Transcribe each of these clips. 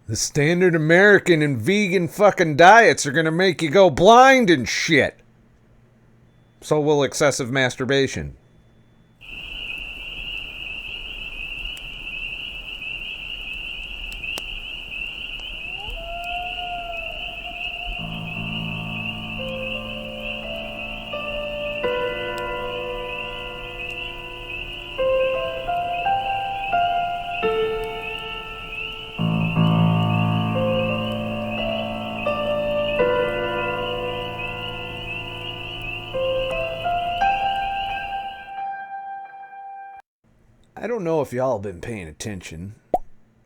The standard American and vegan fucking diets are gonna make you go blind and shit. So will excessive masturbation. I don't know if y'all been paying attention,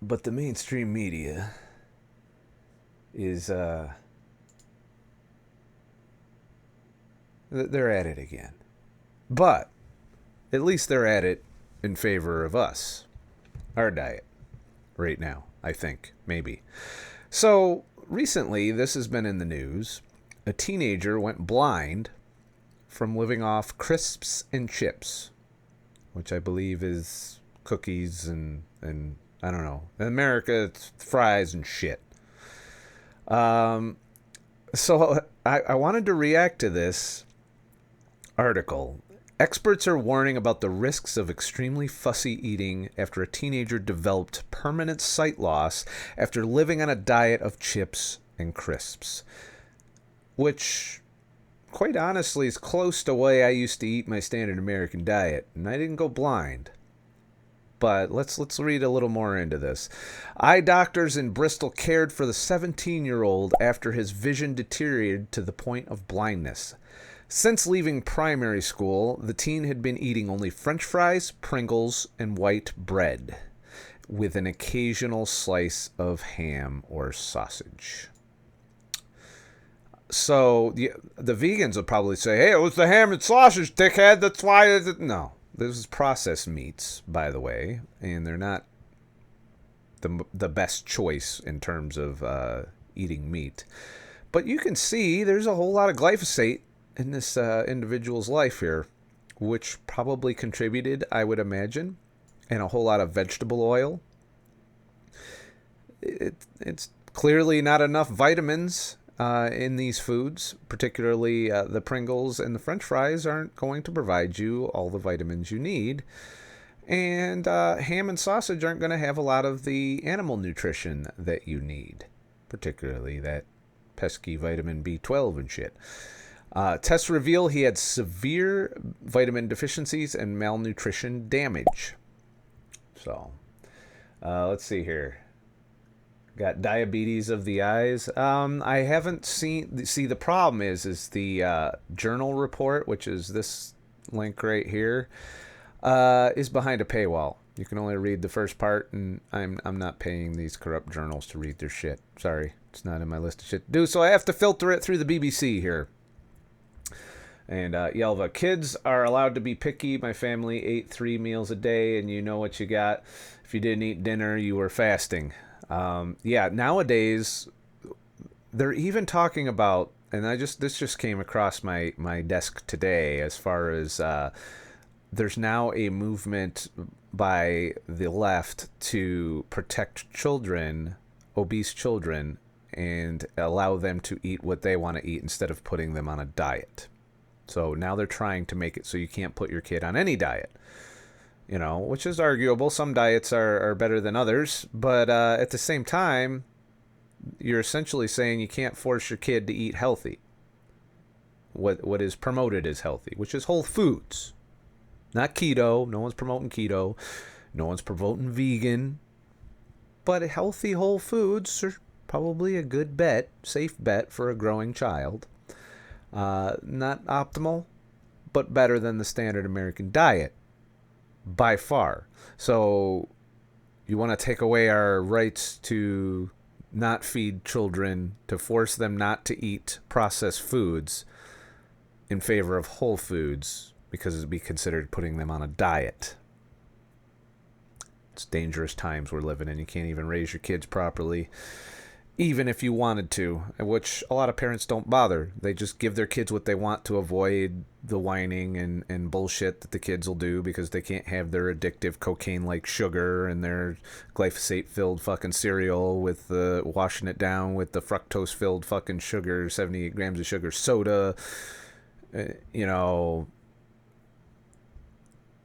but the mainstream media is they're at it again. But at least they're at it in favor of us, our diet, right now, I think, maybe. So recently, this has been in the news. A teenager went blind from living off crisps and chips, which I believe is cookies and I don't know. In America, it's fries and shit. So I wanted to react to this article. Experts are warning about the risks of extremely fussy eating after a teenager developed permanent sight loss after living on a diet of chips and crisps, which quite honestly is close to the way I used to eat my standard American diet, and I didn't go blind. But let's read a little more into this. Eye doctors in Bristol cared for the 17-year-old after his vision deteriorated to the point of blindness. Since leaving primary school, the teen had been eating only French fries, Pringles, and white bread, with an occasional slice of ham or sausage. So the vegans will probably say, hey, it was the ham and sausage, dickhead. That's why. No, this is processed meats, by the way, and they're not the best choice in terms of eating meat. But you can see there's a whole lot of glyphosate in this individual's life here, which probably contributed, I would imagine, and a whole lot of vegetable oil. It's clearly not enough vitamins in these foods, particularly the Pringles and the French fries aren't going to provide you all the vitamins you need. And ham and sausage aren't going to have a lot of the animal nutrition that you need, particularly that pesky vitamin B12 and shit. Tests reveal he had severe vitamin deficiencies and malnutrition damage. So, let's see here. Got diabetes of the eyes. I haven't seen. See, the problem is the journal report, which is this link right here, is behind a paywall. You can only read the first part, and I'm not paying these corrupt journals to read their shit. Sorry, it's not in my list of shit to do. So I have to filter it through the BBC here. And Yelva, kids are allowed to be picky. My family ate 3 meals a day, and you know what you got. If you didn't eat dinner, you were fasting. Yeah, nowadays they're even talking about, and this just came across my desk today, as far as there's now a movement by the left to protect children, obese children, and allow them to eat what they want to eat instead of putting them on a diet. So now they're trying to make it so you can't put your kid on any diet. You know, which is arguable. Some diets are better than others, but at the same time, you're essentially saying you can't force your kid to eat healthy. What is promoted as healthy, which is whole foods, not keto. No one's promoting keto. No one's promoting vegan. But healthy whole foods are probably a good bet, safe bet for a growing child. Not optimal, but better than the standard American diet. By far. So you want to take away our rights to not feed children, to force them not to eat processed foods in favor of whole foods because it would be considered putting them on a diet. It's dangerous times we're living in. You can't even raise your kids properly. even if you wanted to, which a lot of parents don't bother. They just give their kids what they want to avoid the whining and bullshit that the kids will do because they can't have their addictive cocaine-like sugar and their glyphosate-filled fucking cereal with washing it down with the fructose-filled fucking sugar, 78 grams of sugar soda. You know,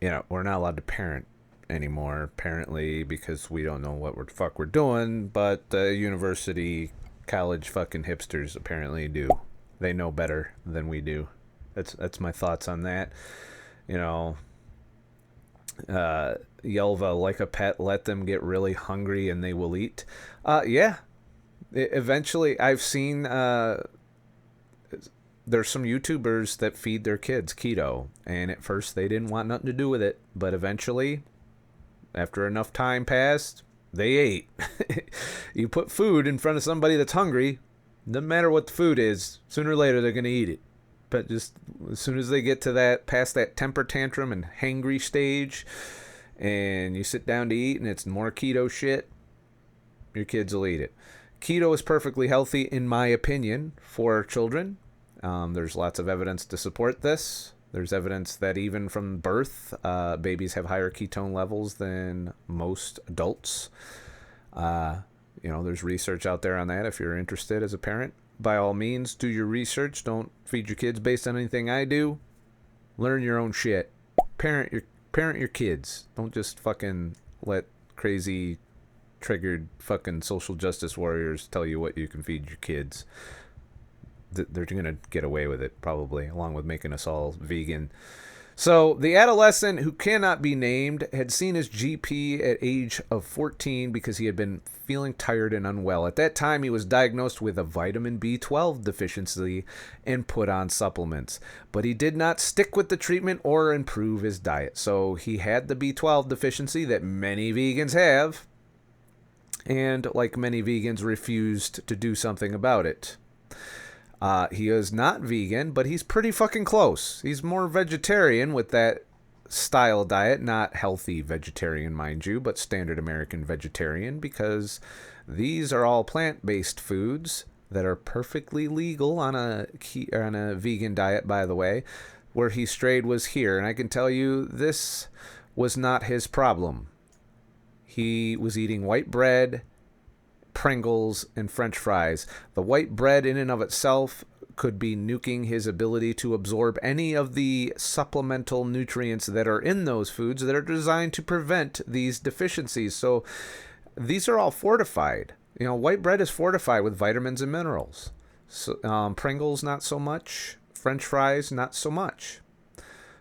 we're not allowed to parent anymore, apparently, because we don't know what the fuck we're doing, but university, college fucking hipsters apparently do. They know better than we do. That's my thoughts on that. Yelva, like a pet, let them get really hungry and they will eat. Yeah. Eventually, I've seen there's some YouTubers that feed their kids keto, and at first they didn't want nothing to do with it, but eventually, after enough time passed, they ate. You put food in front of somebody that's hungry, doesn't matter what the food is, sooner or later they're going to eat it. But just as soon as they get to that, past that temper tantrum and hangry stage, and you sit down to eat and it's more keto shit, your kids will eat it. Keto is perfectly healthy, in my opinion, for children. There's lots of evidence to support this. There's evidence that even from birth, babies have higher ketone levels than most adults. There's research out there on that if you're interested as a parent. By all means, do your research. Don't feed your kids based on anything I do. Learn your own shit. Parent your kids. Don't just fucking let crazy, triggered fucking social justice warriors tell you what you can feed your kids. They're going to get away with it, probably, along with making us all vegan. So, the adolescent who cannot be named had seen his GP at age of 14 because he had been feeling tired and unwell. At that time, he was diagnosed with a vitamin B12 deficiency and put on supplements. But he did not stick with the treatment or improve his diet. So, he had the B12 deficiency that many vegans have, and like many vegans, refused to do something about it. He is not vegan, but he's pretty fucking close. He's more vegetarian with that style diet, not healthy vegetarian, mind you, but standard American vegetarian, because these are all plant-based foods that are perfectly legal on a vegan diet, by the way. Where he strayed was here, and I can tell you this was not his problem. He was eating white bread, Pringles, and French fries. The white bread in and of itself could be nuking his ability to absorb any of the supplemental nutrients that are in those foods that are designed to prevent these deficiencies. So these are all fortified. White bread is fortified with vitamins and minerals. So, Pringles, not so much. French fries, not so much.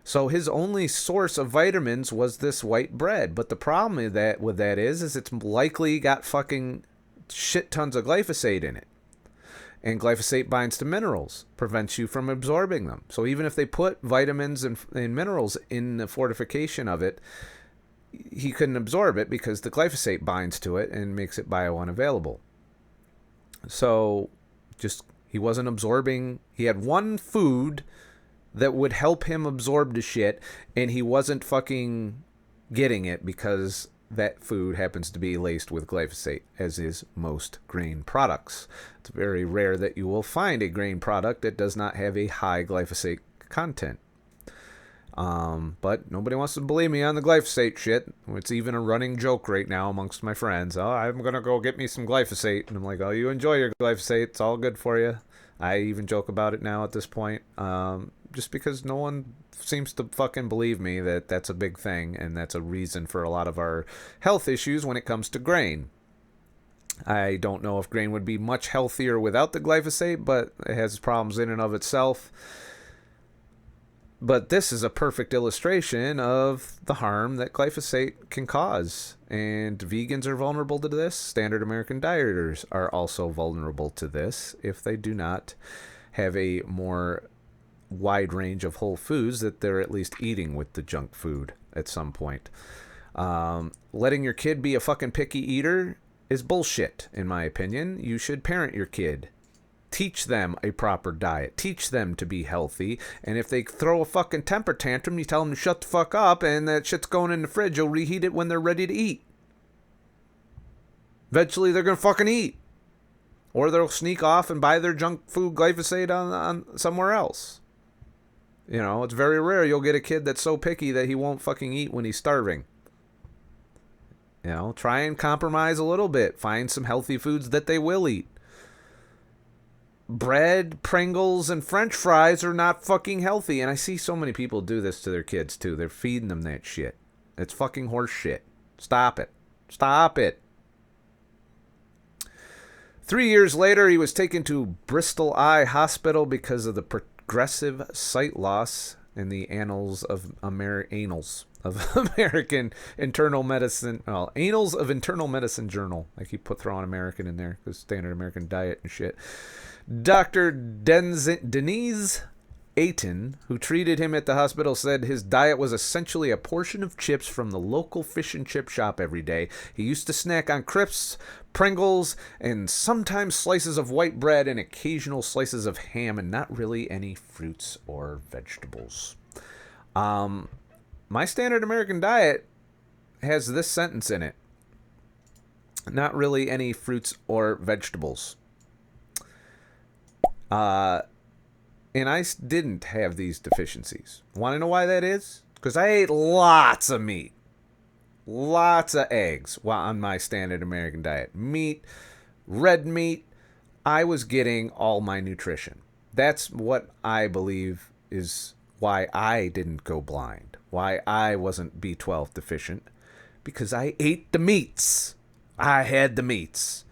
So his only source of vitamins was this white bread. But the problem with that is it's likely got fucking shit tons of glyphosate in it, and glyphosate binds to minerals, prevents you from absorbing them. So even if they put vitamins and minerals in the fortification of it, he couldn't absorb it because the glyphosate binds to it and makes it biounavailable. So he wasn't absorbing. He had one food that would help him absorb the shit, and he wasn't fucking getting it because that food happens to be laced with glyphosate, as is most grain products. It's very rare that you will find a grain product that does not have a high glyphosate content. But nobody wants to believe me on the glyphosate shit. It's even a running joke right now amongst my friends. Oh, I'm going to go get me some glyphosate. And I'm like, oh, you enjoy your glyphosate. It's all good for you. I even joke about it now at this point. Just because no one seems to fucking believe me that that's a big thing, and that's a reason for a lot of our health issues when it comes to grain. I don't know if grain would be much healthier without the glyphosate, but it has problems in and of itself. But this is a perfect illustration of the harm that glyphosate can cause. And vegans are vulnerable to this. Standard American dieters are also vulnerable to this if they do not have a more wide range of whole foods that they're at least eating with the junk food at some point. Letting your kid be a fucking picky eater is bullshit, in my opinion. You should parent your kid. Teach them a proper diet. Teach them to be healthy. And if they throw a fucking temper tantrum, you tell them to shut the fuck up, and that shit's going in the fridge. You'll reheat it when they're ready to eat. Eventually, they're going to fucking eat. Or they'll sneak off and buy their junk food glyphosate on somewhere else. You know, it's very rare you'll get a kid that's so picky that he won't fucking eat when he's starving. You know, try and compromise a little bit. Find some healthy foods that they will eat. Bread, Pringles, and French fries are not fucking healthy. And I see so many people do this to their kids, too. They're feeding them that shit. It's fucking horse shit. Stop it. Stop it. 3 years later, he was taken to Bristol Eye Hospital because of the progressive sight loss in the annals of American Internal Medicine, Annals of Internal Medicine Journal. I keep throwing American in there because standard American diet and shit. Dr. Denise Aiton, who treated him at the hospital, said his diet was essentially a portion of chips from the local fish and chip shop every day. He used to snack on crisps, Pringles, and sometimes slices of white bread and occasional slices of ham, and not really any fruits or vegetables. My standard American diet has this sentence in it. Not really any fruits or vegetables. And I didn't have these deficiencies. Want to know why that is? Because I ate lots of meat. Lots of eggs on my standard American diet. Meat, red meat. I was getting all my nutrition. That's what I believe is why I didn't go blind. Why I wasn't B12 deficient. Because I ate the meats. I had the meats.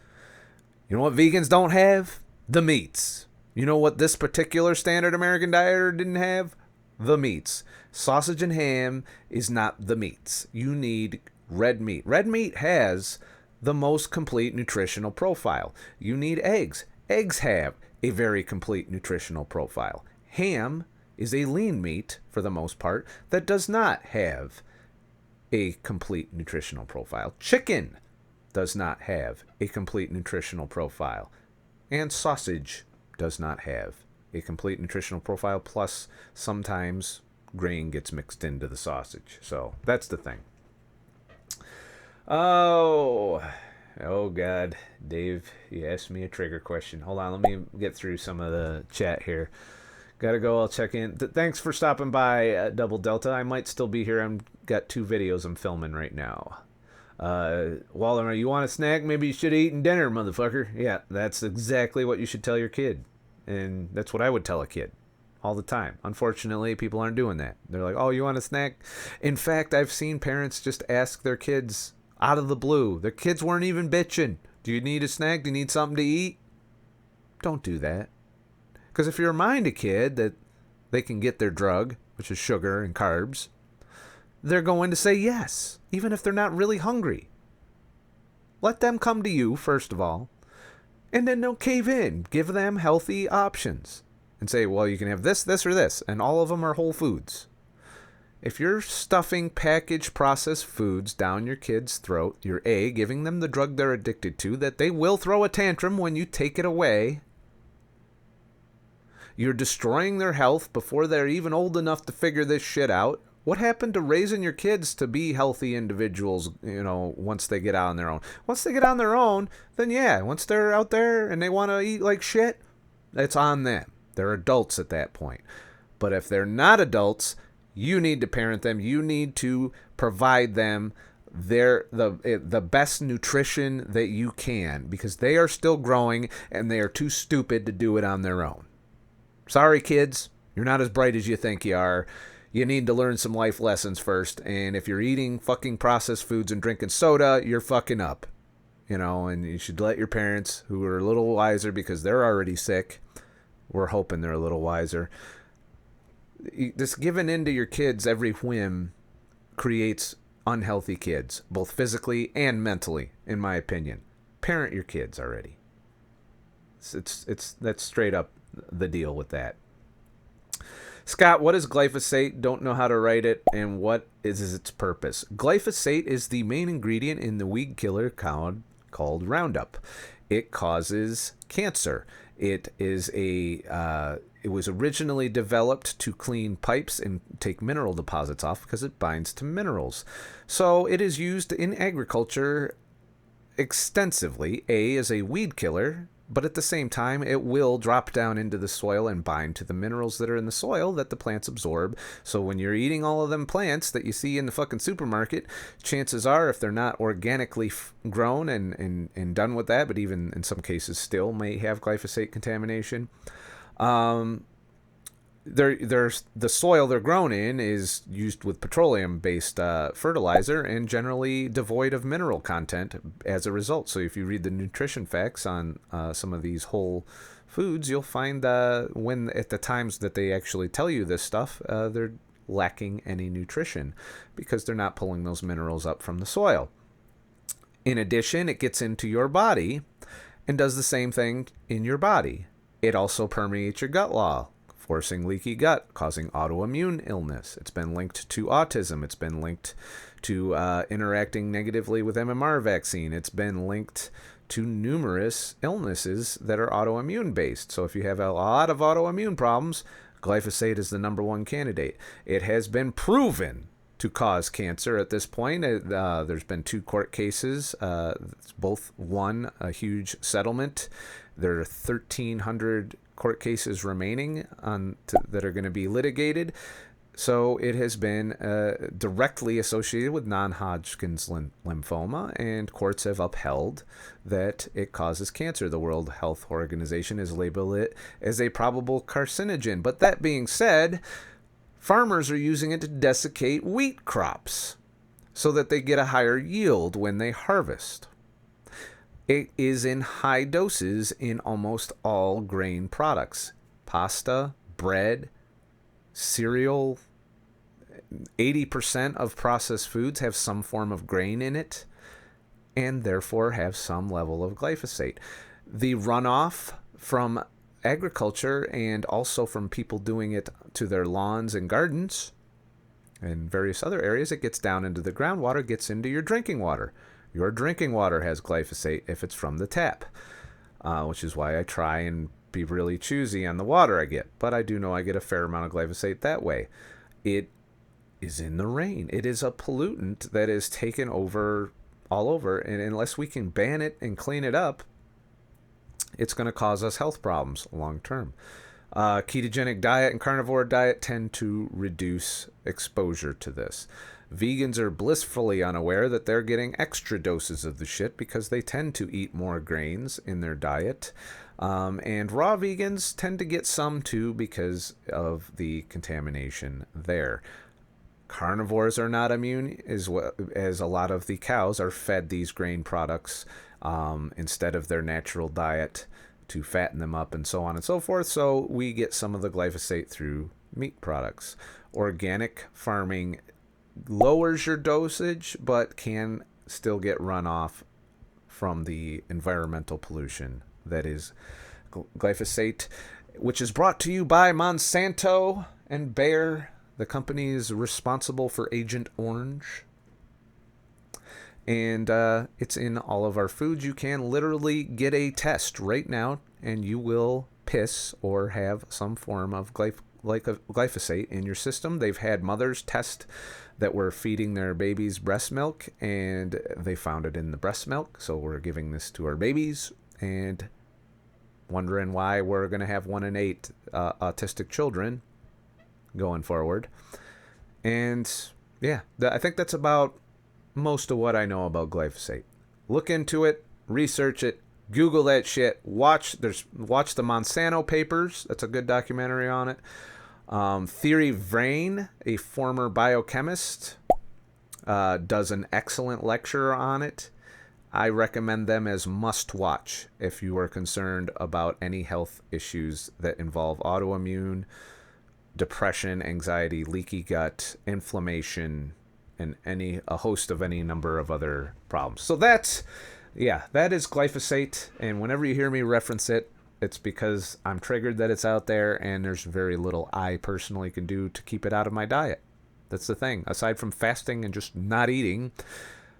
You know what vegans don't have? The meats. You know what this particular standard American dieter didn't have? The meats. Sausage and ham is not the meats. You need red meat. Red meat has the most complete nutritional profile. You need eggs. Eggs have a very complete nutritional profile. Ham is a lean meat, for the most part, that does not have a complete nutritional profile. Chicken does not have a complete nutritional profile. And sausage does not have a complete nutritional profile, plus sometimes grain gets mixed into the sausage. So that's the thing. Oh God, Dave, you asked me a trigger question. Hold on, let me get through some of the chat here. Gotta go, I'll check in. Thanks for stopping by, Double Delta. I might still be here. I've got 2 videos I'm filming right now. Waller, you want a snack? Maybe you should have eaten dinner, motherfucker. Yeah, that's exactly what you should tell your kid. And that's what I would tell a kid all the time. Unfortunately, people aren't doing that. They're like, oh, you want a snack? In fact, I've seen parents just ask their kids out of the blue. Their kids weren't even bitching. Do you need a snack? Do you need something to eat? Don't do that. Because if you remind a kid that they can get their drug, which is sugar and carbs, they're going to say yes, even if they're not really hungry. Let them come to you, first of all, and then they'll cave in. Give them healthy options. And say, well, you can have this, this, or this, and all of them are whole foods. If you're stuffing packaged processed foods down your kid's throat, you're A, giving them the drug they're addicted to, that they will throw a tantrum when you take it away. You're destroying their health before they're even old enough to figure this shit out. What happened to raising your kids to be healthy individuals, once they get out on their own? Once they get on their own, then yeah, once they're out there and they want to eat like shit, it's on them. They're adults at that point. But if they're not adults, you need to parent them. You need to provide them the best nutrition that you can, because they are still growing and they are too stupid to do it on their own. Sorry, kids. You're not as bright as you think you are. You need to learn some life lessons first. And if you're eating fucking processed foods and drinking soda, you're fucking up. And you should let your parents, who are a little wiser because they're already sick, we're hoping they're a little wiser, just giving in to your kids every whim creates unhealthy kids, both physically and mentally, in my opinion. Parent your kids already. That's straight up the deal with that. Scott, what is glyphosate? Don't know how to write it, and what is its purpose? Glyphosate is the main ingredient in the weed killer called Roundup. It causes cancer. It was originally developed to clean pipes and take mineral deposits off because it binds to minerals. So it is used in agriculture extensively. A, as a weed killer, But at the same time, it will drop down into the soil and bind to the minerals that are in the soil that the plants absorb. So when you're eating all of them plants that you see in the fucking supermarket, chances are, if they're not organically grown and done with that, but even in some cases still may have glyphosate contamination, there's the soil they're grown in is used with petroleum-based fertilizer and generally devoid of mineral content as a result. So if you read the nutrition facts on some of these whole foods, you'll find when at the times that they actually tell you this stuff, they're lacking any nutrition because they're not pulling those minerals up from the soil. In addition, it gets into your body and does the same thing in your body. It also permeates your gut wall, forcing leaky gut, causing autoimmune illness. It's been linked to autism. It's been linked to interacting negatively with MMR vaccine. It's been linked to numerous illnesses that are autoimmune based. So if you have a lot of autoimmune problems, glyphosate is the number one candidate. It has been proven to cause cancer at this point. There's been 2 court cases. Both won a huge settlement. There are 1,300 court cases remaining that are going to be litigated. So it has been directly associated with non-Hodgkin's lymphoma, and courts have upheld that it causes cancer. The World Health Organization has labeled it as a probable carcinogen. But that being said, farmers are using it to desiccate wheat crops so that they get a higher yield when they harvest. It is in high doses in almost all grain products. Pasta, bread, cereal. 80% of processed foods have some form of grain in it and therefore have some level of glyphosate. The runoff from agriculture and also from people doing it to their lawns and gardens and various other areas, it gets down into the groundwater, gets into your drinking water. Your drinking water has glyphosate if it's from the tap, which is why I try and be really choosy on the water I get. But I do know I get a fair amount of glyphosate that way. It is in the rain. It is a pollutant that is taken over all over. And unless we can ban it and clean it up, it's going to cause us health problems long term. Ketogenic diet and carnivore diet tend to reduce exposure to this. Vegans are blissfully unaware that they're getting extra doses of the shit because they tend to eat more grains in their diet. And raw vegans tend to get some too because of the contamination there. Carnivores are not immune as well, as a lot of the cows are fed these grain products instead of their natural diet to fatten them up and so on and so forth. So we get some of the glyphosate through meat products. Organic farming lowers your dosage, but can still get runoff from the environmental pollution that is glyphosate, which is brought to you by Monsanto and Bayer. The company is responsible for Agent Orange. And it's in all of our foods. You can literally get a test right now, and you will piss or have some form of glyphosate in your system. They've had mothers test that were feeding their babies breast milk, and they found it in the breast milk. So we're giving this to our babies and wondering why we're going to have 1 in 8 autistic children going forward. And yeah, I think that's about most of what I know about glyphosate. Look into it, research it, Google that shit. Watch the Monsanto papers. That's a good documentary on it. Theory Vrain, a former biochemist, does an excellent lecture on it. I recommend them as must-watch if you are concerned about any health issues that involve autoimmune, depression, anxiety, leaky gut, inflammation, and a host of any number of other problems. So that is glyphosate. And whenever you hear me reference it, it's because I'm triggered that it's out there, and there's very little I personally can do to keep it out of my diet. That's the thing. Aside from fasting and just not eating,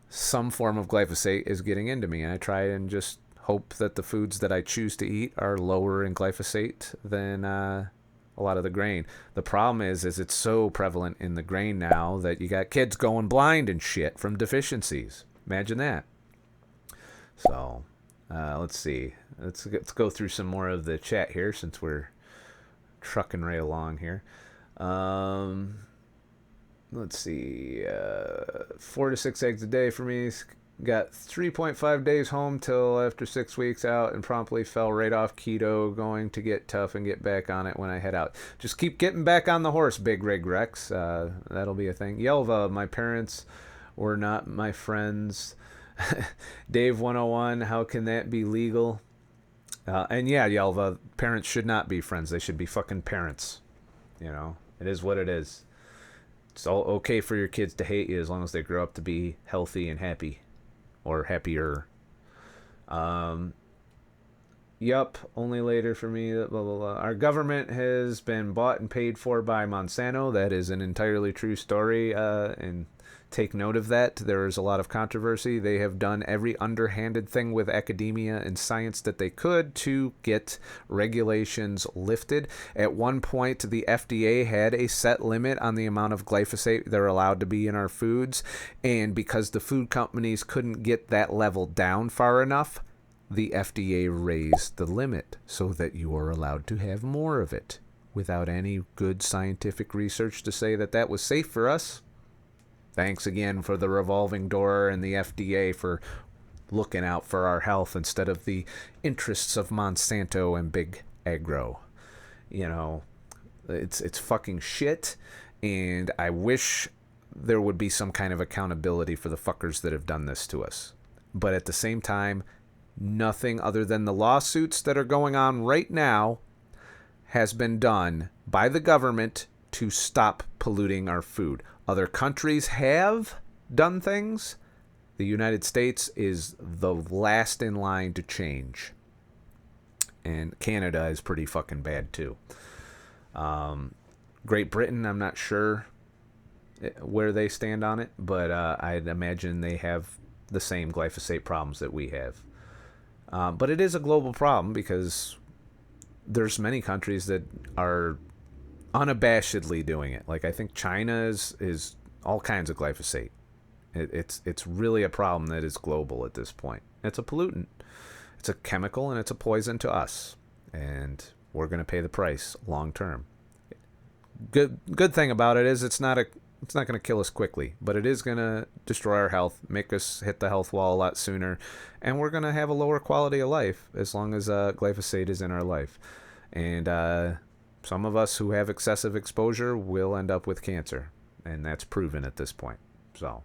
some form of glyphosate is getting into me. And I try and just hope that the foods that I choose to eat are lower in glyphosate than a lot of the grain. The problem is it's so prevalent in the grain now that you got kids going blind and shit from deficiencies. Imagine that. So, let's see. let's go through some more of the chat here since we're trucking right along here. Let's see. 4 to 6 eggs a day for me. Got 3.5 days home till after 6 weeks out and promptly fell right off keto, going to get tough and get back on it when I head out. Just keep getting back on the horse, Big Rig Rex. That'll be a thing. Yelva, my parents were not my friends. Dave 101, how can that be legal? And yeah, Yelva, parents should not be friends. They should be fucking parents. You know, it is what it is. It's all okay for your kids to hate you as long as they grow up to be healthy and happy. Or happier. Yup, only later for me. Blah, blah, blah. Our government has been bought and paid for by Monsanto. That is an entirely true story. And take note of that. There is a lot of controversy. They have done every underhanded thing with academia and science that they could to get regulations lifted. At one point, the FDA had a set limit on the amount of glyphosate they're allowed to be in our foods. And because the food companies couldn't get that level down far enough, the FDA raised the limit so that you are allowed to have more of it without any good scientific research to say that that was safe for us. Thanks again for the revolving door and the FDA for looking out for our health instead of the interests of Monsanto and Big Agro. You know, it's fucking shit, and I wish there would be some kind of accountability for the fuckers that have done this to us. But at the same time, nothing other than the lawsuits that are going on right now has been done by the government to stop polluting our food. Other countries have done things. The United States is the last in line to change. And Canada is pretty fucking bad too. Great Britain, I'm not sure where they stand on it, but I'd imagine they have the same glyphosate problems that we have. But it is a global problem because there's many countries that are unabashedly doing it. Like I think China is all kinds of glyphosate. It's really a problem that is global at this point. It's a pollutant. It's a chemical and it's a poison to us. And we're going to pay the price long term. Good thing about it is it's not going to kill us quickly, but it is going to destroy our health, make us hit the health wall a lot sooner, and we're going to have a lower quality of life as long as glyphosate is in our life. And some of us who have excessive exposure will end up with cancer, and that's proven at this point. So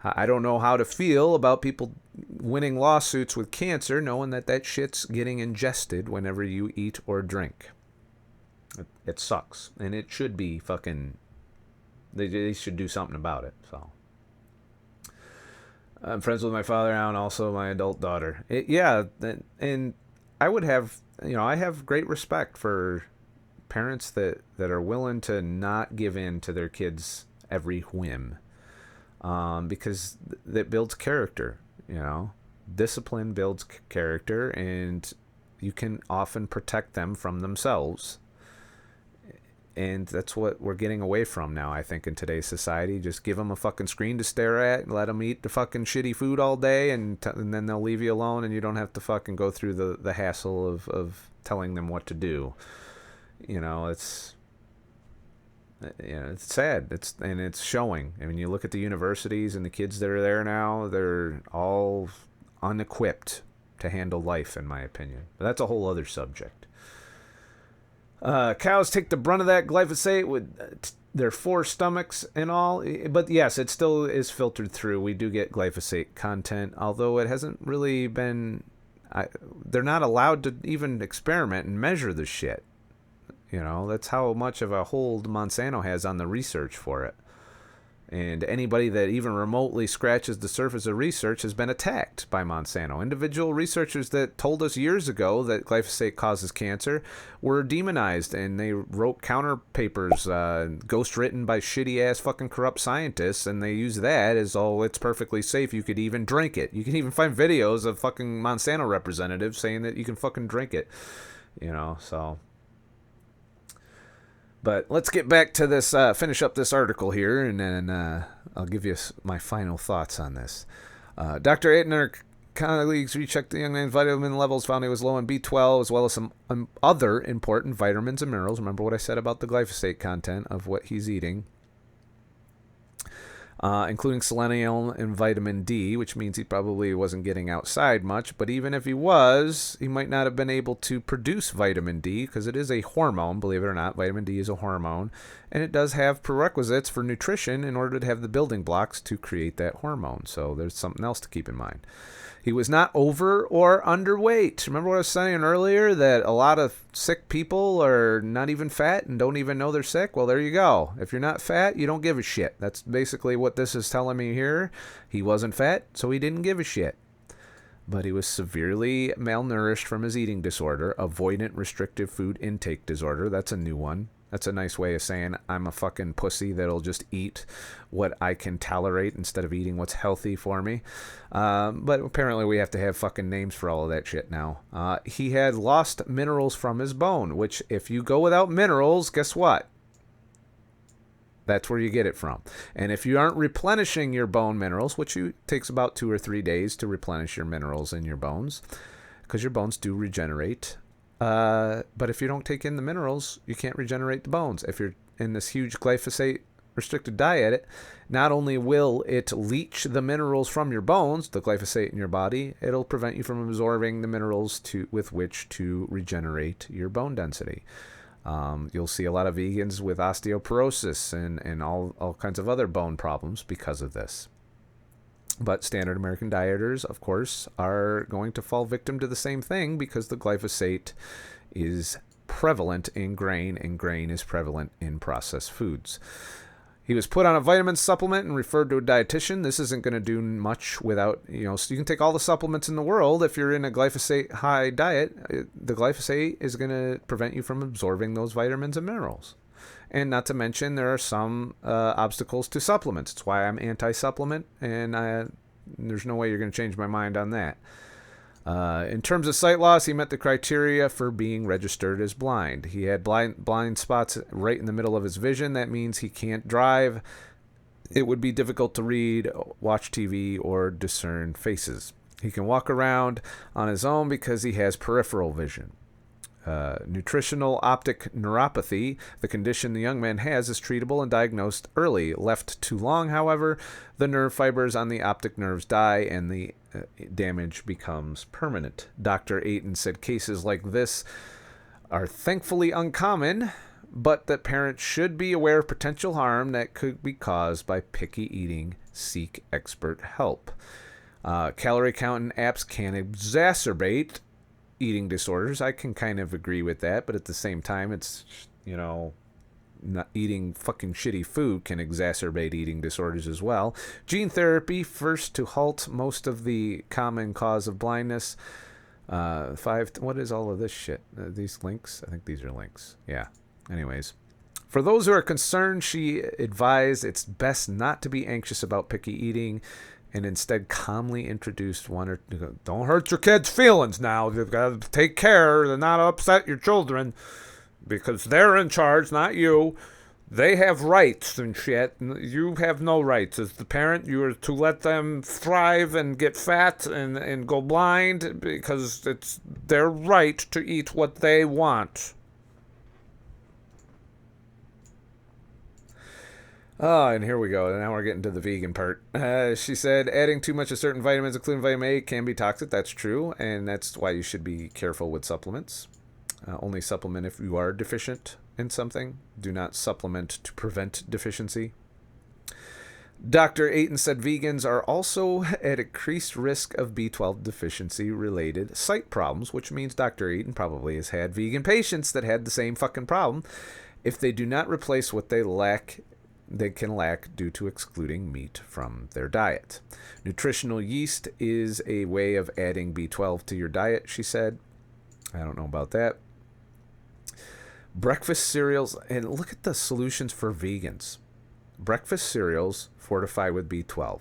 I don't know how to feel about people winning lawsuits with cancer knowing that shit's getting ingested whenever you eat or drink. It sucks, and it should be fucking... They should do something about it. So I'm friends with my father now and also my adult daughter. And I would have, I have great respect for parents that are willing to not give in to their kids' every whim, because that builds character. Discipline builds character, and you can often protect them from themselves. And that's what we're getting away from now, I think, in today's society. Just give them a fucking screen to stare at and let them eat the fucking shitty food all day, and then they'll leave you alone, and you don't have to fucking go through the hassle of telling them what to do. It's sad. It's showing. I mean, you look at the universities and the kids that are there now, they're all unequipped to handle life, in my opinion. But that's a whole other subject. Cows take the brunt of that glyphosate with their 4 stomachs and all. But yes, it still is filtered through. We do get glyphosate content, although it hasn't really been... they're not allowed to even experiment and measure the shit. That's how much of a hold Monsanto has on the research for it. And anybody that even remotely scratches the surface of research has been attacked by Monsanto. Individual researchers that told us years ago that glyphosate causes cancer were demonized, and they wrote counter papers, ghost-written by shitty-ass fucking corrupt scientists, and they use that as, it's perfectly safe, you could even drink it. You can even find videos of fucking Monsanto representatives saying that you can fucking drink it. So... But let's get back to this, finish up this article here, and then I'll give you my final thoughts on this. Dr. Aitner colleagues rechecked the young man's vitamin levels, found he was low in B12 as well as some other important vitamins and minerals. Remember what I said about the glyphosate content of what he's eating, including selenium and vitamin D, which means he probably wasn't getting outside much. But even if he was, he might not have been able to produce vitamin D because it is a hormone, believe it or not. Vitamin D is a hormone, and it does have prerequisites for nutrition in order to have the building blocks to create that hormone. So there's something else to keep in mind. He was not over or underweight. Remember what I was saying earlier, that a lot of sick people are not even fat and don't even know they're sick? Well, there you go. If you're not fat, you don't give a shit. That's basically what this is telling me here. He wasn't fat, so he didn't give a shit. But he was severely malnourished from his eating disorder, avoidant restrictive food intake disorder. That's a new one. That's a nice way of saying I'm a fucking pussy that'll just eat what I can tolerate instead of eating what's healthy for me. But apparently we have to have fucking names for all of that shit now. He had lost minerals from his bone, which if you go without minerals, guess what? That's where you get it from. And if you aren't replenishing your bone minerals, which takes about 2 or 3 days to replenish your minerals in your bones, because your bones do regenerate. But if you don't take in the minerals, you can't regenerate the bones. If you're in this huge glyphosate restricted diet, not only will it leach the minerals from your bones, the glyphosate in your body, it'll prevent you from absorbing the minerals with which to regenerate your bone density. You'll see a lot of vegans with osteoporosis and all kinds of other bone problems because of this. But standard American dieters, of course, are going to fall victim to the same thing because the glyphosate is prevalent in grain, and grain is prevalent in processed foods. He was put on a vitamin supplement and referred to a dietitian. This isn't going to do much without, so you can take all the supplements in the world. If you're in a glyphosate high diet, the glyphosate is going to prevent you from absorbing those vitamins and minerals. And not to mention, there are some obstacles to supplements. It's why I'm anti-supplement, and there's no way you're going to change my mind on that. In terms of sight loss, he met the criteria for being registered as blind. He had blind spots right in the middle of his vision. That means he can't drive. It would be difficult to read, watch TV, or discern faces. He can walk around on his own because he has peripheral vision. Nutritional optic neuropathy, the condition the young man has, is treatable and diagnosed early. Left too long, however, the nerve fibers on the optic nerves die and the damage becomes permanent. Dr. Ayton said cases like this are thankfully uncommon, but that parents should be aware of potential harm that could be caused by picky eating. Seek expert help. Calorie counting apps can exacerbate eating disorders. I can kind of agree with that, but at the same time, it's, not eating fucking shitty food can exacerbate eating disorders as well. Gene therapy, first to halt most of the common cause of blindness. What is all of this shit? These links? I think these are links. Yeah. Anyways. For those who are concerned, she advised it's best not to be anxious about picky eating, and instead calmly introduced one or two. Don't hurt your kids' feelings now. You've got to take care to not upset your children because they're in charge, not you. They have rights and shit. You have no rights. As the parent, you are to let them thrive and get fat and go blind because it's their right to eat what they want. Oh, and here we go. Now we're getting to the vegan part. She said, adding too much of certain vitamins, including vitamin A, can be toxic. That's true, and that's why you should be careful with supplements. Only supplement if you are deficient in something. Do not supplement to prevent deficiency. Dr. Ayton said vegans are also at increased risk of B12 deficiency-related sight problems, which means Dr. Ayton probably has had vegan patients that had the same fucking problem. If they do not replace what they can lack due to excluding meat from their diet. Nutritional yeast is a way of adding B12 to your diet, she said. I don't know about that. Breakfast cereals, and look at the solutions for vegans. Breakfast cereals fortify with B12.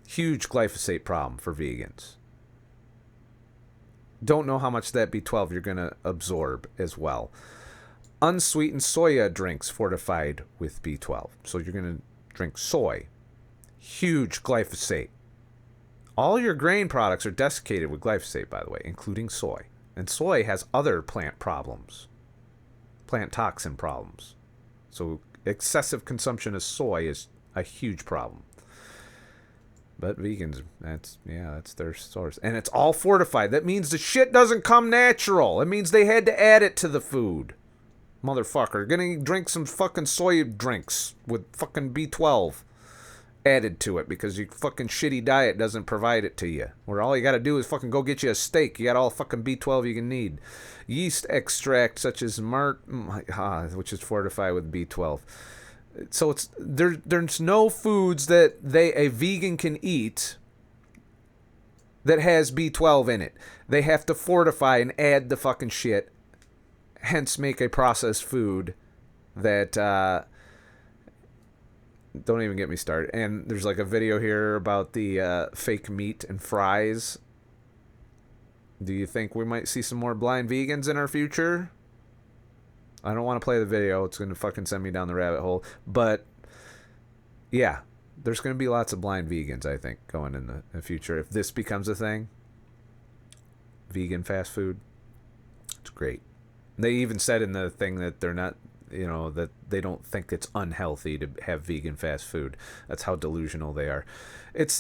Huge glyphosate problem for vegans. Don't know how much of that B12 you're going to absorb as well. Unsweetened soya drinks fortified with B12. So you're going to drink soy. Huge glyphosate. All your grain products are desiccated with glyphosate, by the way, including soy. And soy has other plant problems, plant toxin problems. So excessive consumption of soy is a huge problem. But vegans, that's their source. And it's all fortified. That means the shit doesn't come natural. It means they had to add it to the food. Motherfucker. Gonna drink some fucking soy drinks with fucking B12 added to it because your fucking shitty diet doesn't provide it to you. Where all you gotta do is fucking go get you a steak. You got all fucking B12 you can need. Yeast extract such as which is fortified with B12. So there's no foods that a vegan can eat that has B12 in it. They have to fortify and add the fucking shit, hence make a processed food that don't even get me started. And there's like a video here about the fake meat and fries. Do you think we might see some more blind vegans in our future? I don't want to play the video. It's going to fucking send me down the rabbit hole. But, yeah, there's going to be lots of blind vegans, I think, going in the future. If this becomes a thing, vegan fast food, it's great. They even said in the thing that they're not, that they don't think it's unhealthy to have vegan fast food. That's how delusional they are. It's,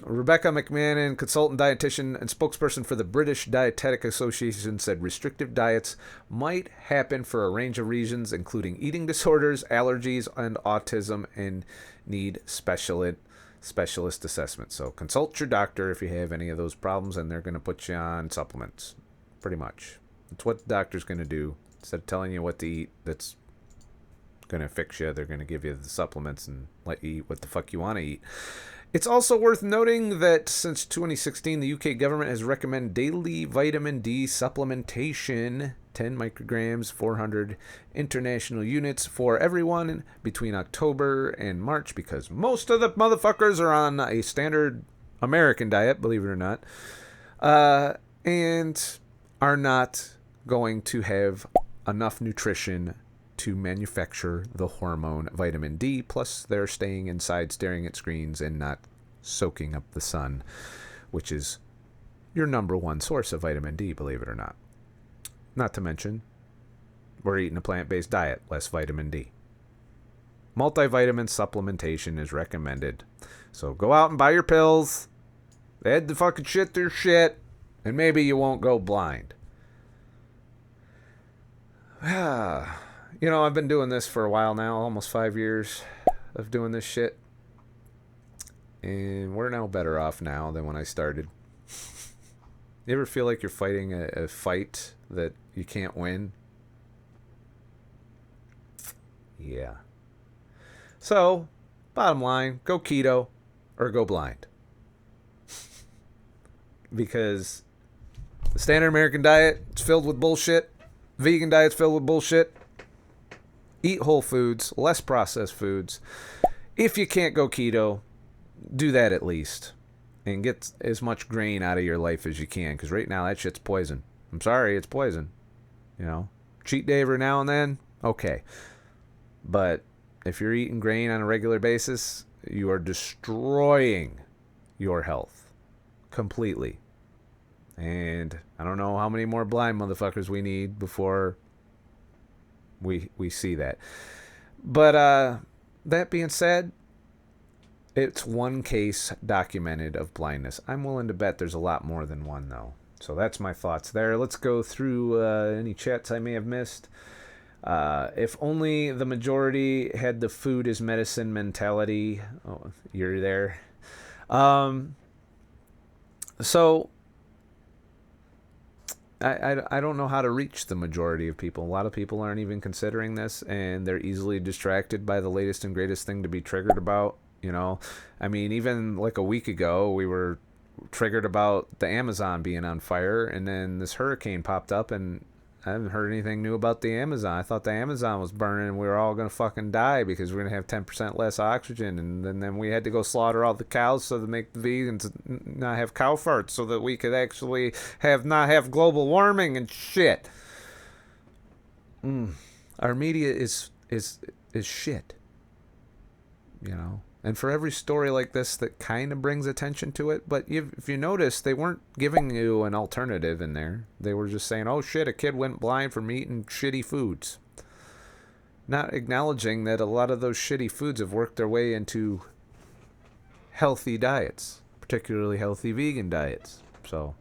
Rebecca McMahon, consultant dietitian and spokesperson for the British Dietetic Association, said restrictive diets might happen for a range of reasons, including eating disorders, allergies, and autism, and need specialist assessment. So consult your doctor if you have any of those problems, and they're going to put you on supplements. Pretty much. That's what the doctor's going to do. Instead of telling you what to eat that's going to fix you, they're going to give you the supplements and let you eat what the fuck you want to eat. It's also worth noting that since 2016, the UK government has recommended daily vitamin D supplementation, 10 micrograms, 400 international units for everyone between October and March, because most of the motherfuckers are on a standard American diet, believe it or not, and are not going to have enough nutrition to manufacture the hormone vitamin D, plus they're staying inside staring at screens and not soaking up the sun, which is your number one source of vitamin D, believe it or not. Not to mention, we're eating a plant-based diet, less vitamin D. Multivitamin supplementation is recommended. So go out and buy your pills, add the fucking shit to your shit, and maybe you won't go blind. I've been doing this for a while now, almost 5 years of doing this shit. And we're now better off now than when I started. You ever feel like you're fighting a fight that you can't win? Yeah. So, bottom line, go keto or go blind. Because the standard American diet is filled with bullshit. Vegan diet's filled with bullshit. Eat whole foods, less processed foods. If you can't go keto, do that at least. And get as much grain out of your life as you can. Because right now, that shit's poison. I'm sorry, it's poison. Cheat day every now and then, okay. But if you're eating grain on a regular basis, you are destroying your health. Completely. And I don't know how many more blind motherfuckers we need before we see that. But that being said, it's one case documented of blindness. I'm willing to bet there's a lot more than one, though. So that's my thoughts there. Let's go through any chats I may have missed. If only the majority had the food is medicine mentality. Oh, you're there. So I don't know how to reach the majority of people. A lot of people aren't even considering this, and they're easily distracted by the latest and greatest thing to be triggered about. I mean, even like a week ago, we were triggered about the Amazon being on fire, and then this hurricane popped up, and I haven't heard anything new about the Amazon. I thought the Amazon was burning and we were all going to fucking die because we're going to have 10% less oxygen. And then we had to go slaughter all the cows so to make the vegans not have cow farts so that we could actually not have global warming and shit. Our media is shit. And for every story like this that kind of brings attention to it, but if you notice, they weren't giving you an alternative in there. They were just saying, oh shit, a kid went blind from eating shitty foods. Not acknowledging that a lot of those shitty foods have worked their way into healthy diets, particularly healthy vegan diets. So,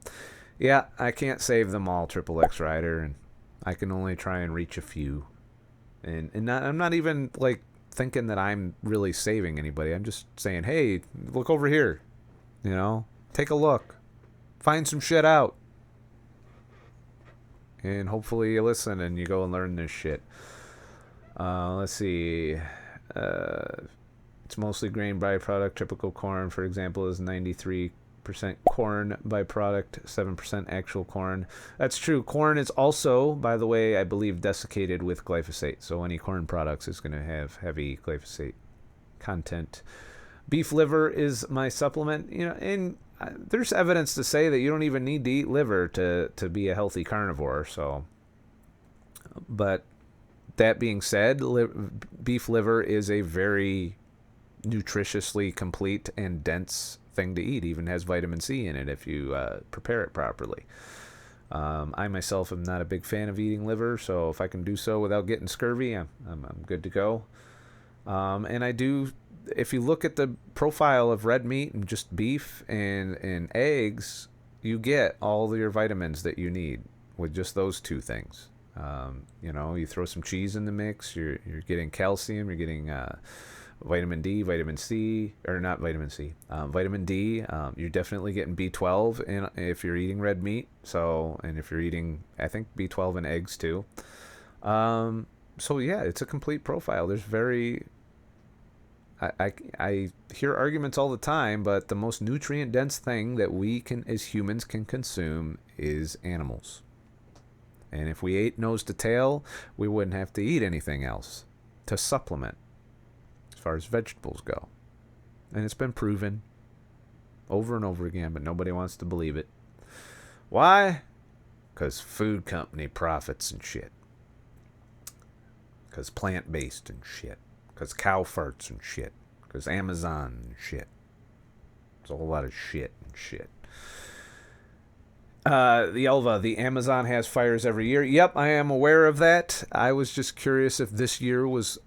yeah, I can't save them all, Triple X Rider, and I can only try and reach a few. And I'm not even, like, thinking that I'm really saving anybody. I'm just saying, hey, look over here. You know, take a look. Find some shit out. And hopefully you listen and you go and learn this shit. Let's see. It's mostly grain byproduct. Typical corn, for example, is 93% corn byproduct, 7% actual corn. That's true. Corn is also, by the way, I believe, desiccated with glyphosate. So any corn products is going to have heavy glyphosate content. Beef liver is my supplement. You know, and there's evidence to say that you don't even need to eat liver to be a healthy carnivore. So, but that being said, beef liver is a very nutritiously complete and dense thing to eat. Even has vitamin C in it if you prepare it properly. I myself am not a big fan of eating liver, so if I can do so without getting scurvy, I'm good to go. And I do, if you look at the profile of red meat and just beef and eggs, you get all your vitamins that you need with just those two things. You know, you throw some cheese in the mix, you're getting calcium, you're getting vitamin D, vitamin C, or not vitamin C, vitamin D. You're definitely getting B12 if you're eating red meat. So, and if you're eating, I think B12 in eggs too. So yeah, it's a complete profile. There's I hear arguments all the time, but the most nutrient dense thing that we can, as humans, can consume is animals. And if we ate nose to tail, we wouldn't have to eat anything else to supplement as far as vegetables go. And it's been proven over and over again, but nobody wants to believe it. Why? Because food company profits and shit. Because plant-based and shit. Because cow farts and shit. Because Amazon and shit. There's a whole lot of shit and shit. The Elva, the Amazon has fires every year. Yep, I am aware of that. I was just curious if this year was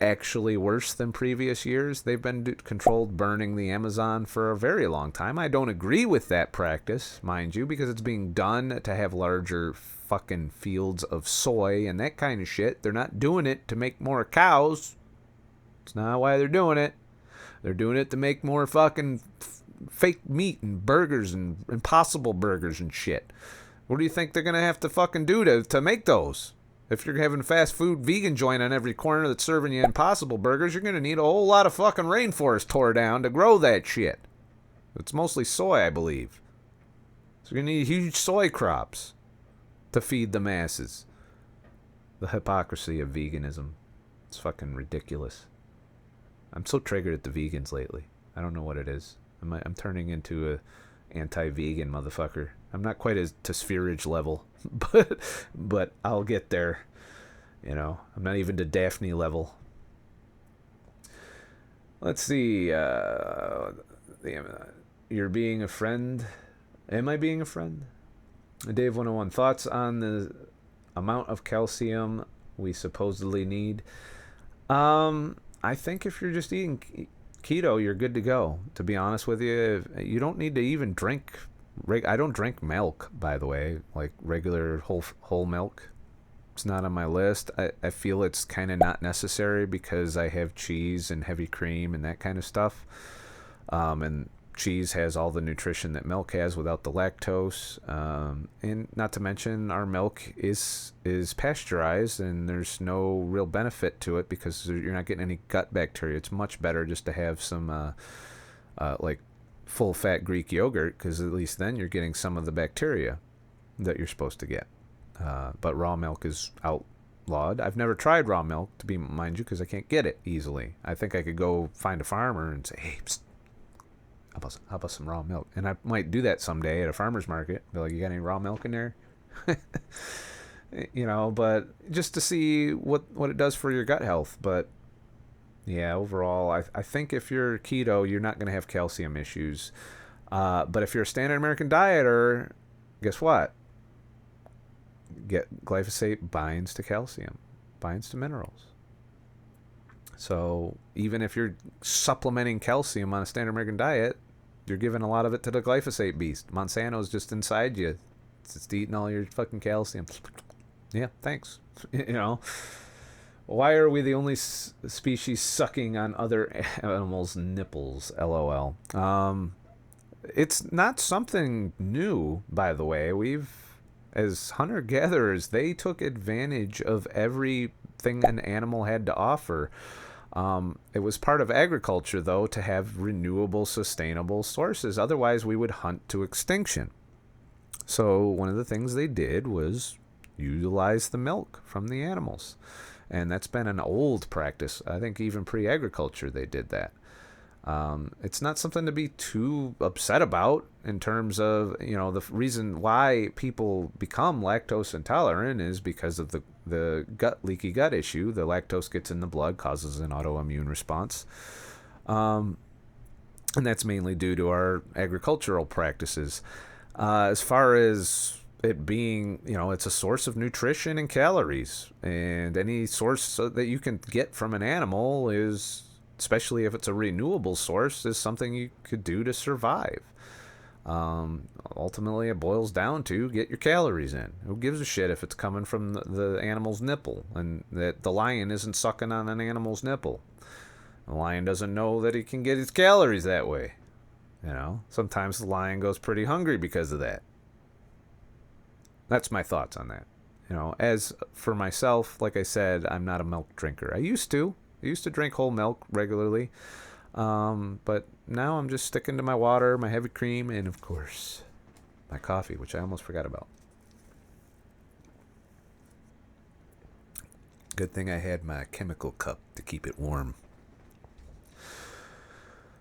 actually worse than previous years. They've been controlled burning the Amazon for a very long time. I don't agree with that practice, mind you, because it's being done to have larger fucking fields of soy and that kind of shit. They're not doing it to make more cows. It's not why they're doing it. They're doing it to make more fucking fake meat and burgers and Impossible burgers and shit. What do you think they're going to have to fucking do to make those? If you're having a fast food vegan joint on every corner that's serving you Impossible burgers, you're going to need a whole lot of fucking rainforest tore down to grow that shit. It's mostly soy, I believe. So you're going to need huge soy crops to feed the masses. The hypocrisy of veganism. It's fucking ridiculous. I'm so triggered at the vegans lately. I don't know what it is. I'm turning into a anti-vegan motherfucker. I'm not quite as to spherage level, but I'll get there. You know, I'm not even to Daphne level. Let's see. You're being a friend. Am I being a friend? Dave 101. Thoughts on the amount of calcium we supposedly need? I think if you're just eating keto, you're good to go. To be honest with you, you don't need to even drink. I don't drink milk, by the way, like regular whole milk. It's not on my list. I feel it's kind of not necessary because I have cheese and heavy cream and that kind of stuff. And cheese has all the nutrition that milk has without the lactose. And not to mention our milk is pasteurized and there's no real benefit to it because you're not getting any gut bacteria. It's much better just to have some like full fat Greek yogurt because at least then you're getting some of the bacteria that you're supposed to get. But raw milk is outlawed. I've never tried raw milk, to be mind you, because I can't get it easily. I think I could go find a farmer and say, hey, psst, how about some raw milk? And I might do that someday at a farmer's market. Be like, you got any raw milk in there? You know, but just to see what it does for your gut health. But Yeah, overall, I think if you're keto, you're not going to have calcium issues. But if you're a standard American dieter, guess what? Get glyphosate binds to calcium, binds to minerals. So even if you're supplementing calcium on a standard American diet, you're giving a lot of it to the glyphosate beast. Monsanto's just inside you. It's just eating all your fucking calcium. Yeah, thanks. You know, why are we the only species sucking on other animals' nipples? LOL. It's not something new, by the way. As hunter gatherers, they took advantage of everything an animal had to offer. It was part of agriculture, though, to have renewable, sustainable sources. Otherwise, we would hunt to extinction. So one of the things they did was utilize the milk from the animals. And that's been an old practice. I think even pre-agriculture they did that. It's not something to be too upset about in terms of, the reason why people become lactose intolerant is because of the leaky gut issue. The lactose gets in the blood, causes an autoimmune response. And that's mainly due to our agricultural practices. As far as it being, it's a source of nutrition and calories, and any source that you can get from an animal is, especially if it's a renewable source, is something you could do to survive. Ultimately, it boils down to get your calories in. Who gives a shit if it's coming from the animal's nipple and that the lion isn't sucking on an animal's nipple? The lion doesn't know that he can get his calories that way. Sometimes the lion goes pretty hungry because of that. That's my thoughts on that. As for myself, like I said, I'm not a milk drinker. I used to drink whole milk regularly. But now I'm just sticking to my water, my heavy cream, and of course, my coffee, which I almost forgot about. Good thing I had my chemical cup to keep it warm.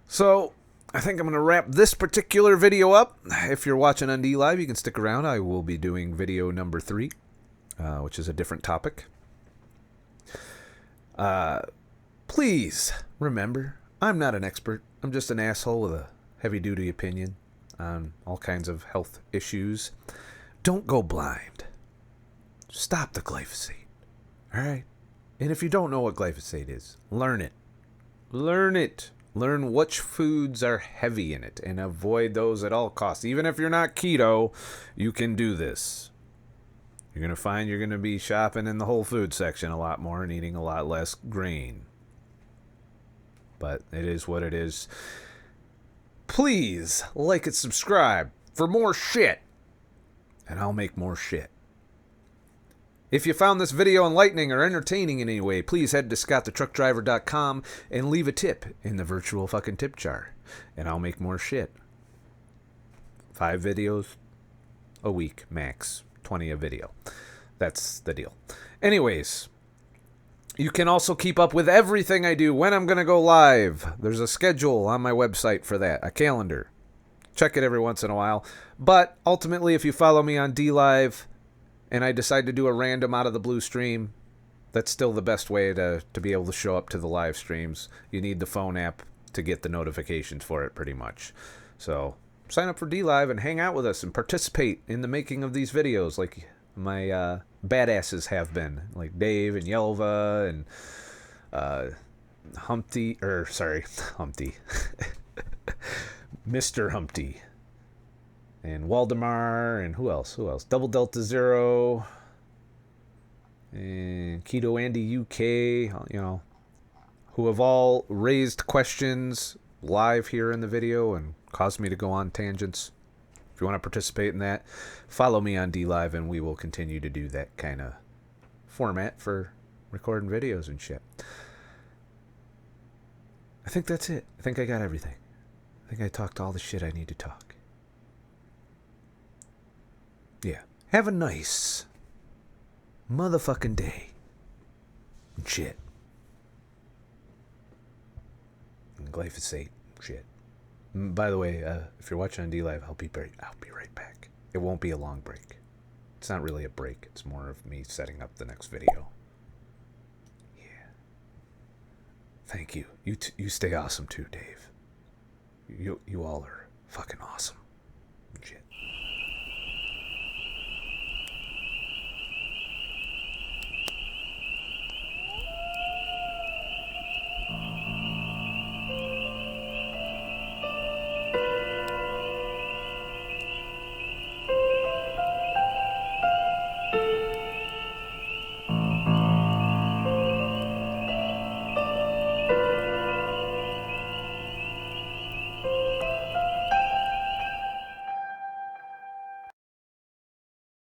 So, I think I'm going to wrap this particular video up. If you're watching on DLive, you can stick around. I will be doing video number 3, which is a different topic. Please remember, I'm not an expert. I'm just an asshole with a heavy-duty opinion on all kinds of health issues. Don't go blind. Stop the glyphosate. All right? And if you don't know what glyphosate is, learn it. Learn it. Learn which foods are heavy in it and avoid those at all costs. Even if you're not keto, you can do this. You're going to find you're going to be shopping in the whole food section a lot more and eating a lot less grain. But it is what it is. Please like and subscribe for more shit. And I'll make more shit. If you found this video enlightening or entertaining in any way, please head to ScottTheTruckDriver.com and leave a tip in the virtual fucking tip jar. And I'll make more shit. 5 videos a week, max. 20 a video. That's the deal. Anyways, you can also keep up with everything I do, when I'm going to go live. There's a schedule on my website for that, a calendar. Check it every once in a while. But ultimately, if you follow me on DLive and I decide to do a random out of the blue stream, that's still the best way to be able to show up to the live streams. You need the phone app to get the notifications for it, pretty much. So sign up for DLive and hang out with us and participate in the making of these videos like my badasses have been, like Dave and Yelva and Humpty, Mr. Humpty, and Waldemar, and who else? Double Delta Zero, and Keto Andy UK, who have all raised questions live here in the video and caused me to go on tangents. If you want to participate in that, follow me on DLive and we will continue to do that kind of format for recording videos and shit. I think that's it. I think I got everything. I think I talked all the shit I need to talk. Yeah. Have a nice motherfucking day. And shit. And glyphosate shit. By the way, if you're watching on DLive, I'll be right back. It won't be a long break. It's not really a break. It's more of me setting up the next video. Thank you. You stay awesome too, Dave. You all are fucking awesome.